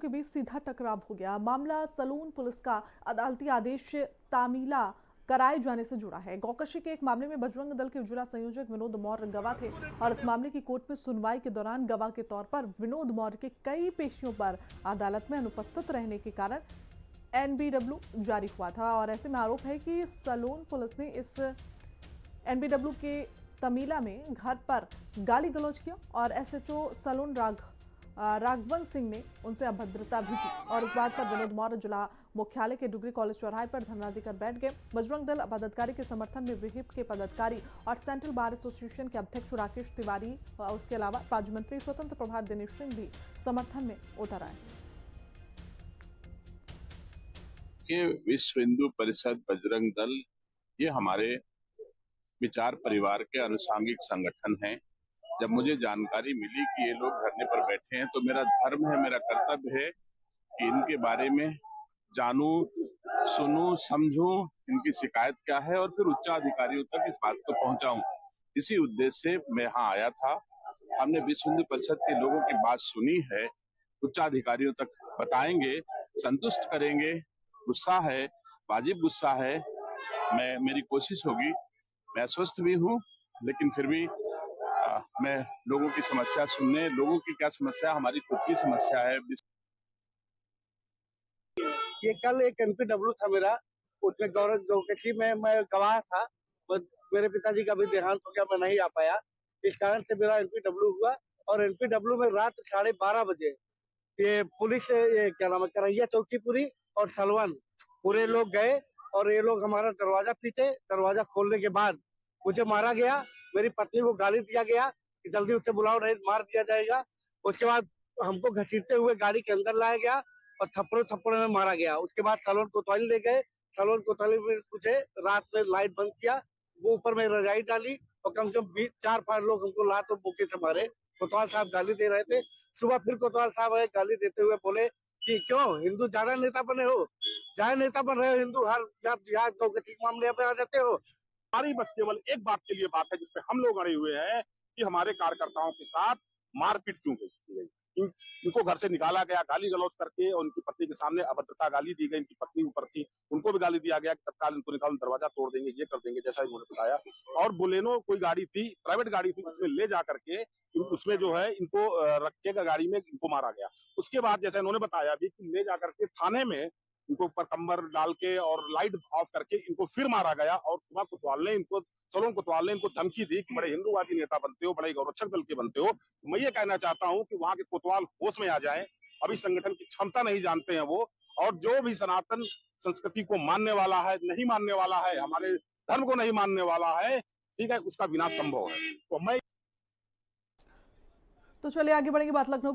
के बीच सीधा टकराव हो गया। मामला सलून पुलिस का अदालती आदेश तामीला कराए जाने से जुड़ा है। गौकशी के एक मामले में बजरंग दल के जिला संयोजक विनोद मौर्य गवाह थे और इस मामले की कोर्ट में सुनवाई के दौरान गवाह के तौर पर विनोद मौर्य के कई पेशियों पर अदालत में अनुपस्थित रहने के कारण एनबीडब्ल्यू जारी हुआ था और ऐसे में आरोप है कि सलून पुलिस ने इस एनबीडब्ल्यू के तमीला में घर पर गाली गलौज किया और एसएचओ सलून राघवन सिंह ने उनसे अभद्रता भी की और इस बात पर विनोद मौर्य जिला मुख्यालय के डिग्री कॉलेज चौराहे पर धरना देकर बैठ गए। बजरंग दल पदाधिकारी के समर्थन में विहिप के पदाधिकारी और सेंट्रल बार एसोसिएशन के अध्यक्ष राकेश तिवारी और उसके अलावा राज्य मंत्री स्वतंत्र प्रभार दिनेश सिंह भी समर्थन में उतर आए। विश्व हिंदू परिषद बजरंग दल ये हमारे विचार परिवार के अनुसांगिक संगठन है। जब मुझे जानकारी मिली कि ये लोग धरने पर बैठे हैं तो मेरा धर्म है, मेरा कर्तव्य है कि इनके बारे में जानूं, सुनूं, समझूं, इनकी शिकायत क्या है और फिर उच्च अधिकारियों तक इस बात को पहुंचाऊं। इसी उद्देश्य से मैं यहाँ आया था। हमने विश्व हिंदू परिषद के लोगों की बात सुनी है, उच्च अधिकारियों तक बताएंगे, संतुष्ट करेंगे। गुस्सा है, वाजिब गुस्सा है। मेरी कोशिश होगी, मैं स्वस्थ भी हूँ, लेकिन फिर भी मैं लोगों की समस्या सुनने, लोगों की क्या समस्या, हमारी खुद की समस्या है। ये कल एक एनपीडब्ल्यू था मेरा, उसमें गौकशी में मैं गवाह था। मेरे पिताजी का भी देहांत हो गया, मैं नहीं आ पाया। इस कारण से मेरा एनपीडब्ल्यू हुआ और एनपीडब्ल्यू में रात 12:30 बजे ये पुलिस, ये क्या नाम है, करैया चौकीपुरी और सलवन पूरे लोग गए और ये लोग हमारा दरवाजा पीटे। दरवाजा खोलने के बाद मुझे मारा गया, मेरी पत्नी को गाली दिया गया कि जल्दी उसे बुलाओ नहीं मार दिया जाएगा। उसके बाद हमको घसीटते हुए गाड़ी के अंदर लाया गया और थप्पड़ों में मारा गया। उसके बाद सलवन कोतवाली ले गए। सलवन कोतवाली में मुझे रात में लाइट बंद किया, वो ऊपर में रजाई डाली और कम से कम 4-5 लोग हमको लात और बुके से मारे। कोतवाल साहब गाली दे रहे थे। सुबह फिर कोतवाल साहब आए, गाली देते हुए बोले कि क्यों हिंदू ज्यादा नेता बने हो, ज्यादा नेता बन रहे हो, हिंदू हर गौकशी मामले पे आ जाते हो। हमारी बस केवल एक बात के लिए बात है जिसपे हम लोग अड़े हुए हैं कि हमारे कार्यकर्ताओं के साथ मारपीट क्यों की गई। इनको घर से निकाला गया गाली गलौज करके और उनकी पत्नी के सामने अभद्रता गाली दी गई। इनकी पत्नी ऊपर थी, उनको भी गाली दिया गया कि तत्काल इनको निकाल, दरवाजा तोड़ देंगे, ये कर देंगे, जैसा इन्होंने बताया। और बोलेनो कोई गाड़ी थी, प्राइवेट गाड़ी थी, उसमें ले जा करके उसमें जो है इनको रख के गाड़ी में इनको मारा गया। उसके बाद जैसा इन्होंने बताया भी कि ले जा करके थाने में इनको ऊपर कंबर डाल के और लाइट ऑफ करके इनको फिर मारा गया। और सुबह सलून कोतवाल ने इनको धमकी दी कि बड़े हिंदूवादी नेता बनते हो, बड़े गौरक्षक दल के बनते हो। मैं ये कहना चाहता हूं कि वहां के कोतवाल होश में आ जाएं। अभी संगठन की क्षमता नहीं जानते हैं वो, और जो भी सनातन संस्कृति को मानने वाला है, नहीं मानने वाला है, हमारे धर्म को नहीं मानने वाला है, ठीक है, उसका विनाश संभव है। तो चलिए आगे बढ़ेंगे। बात लखनऊ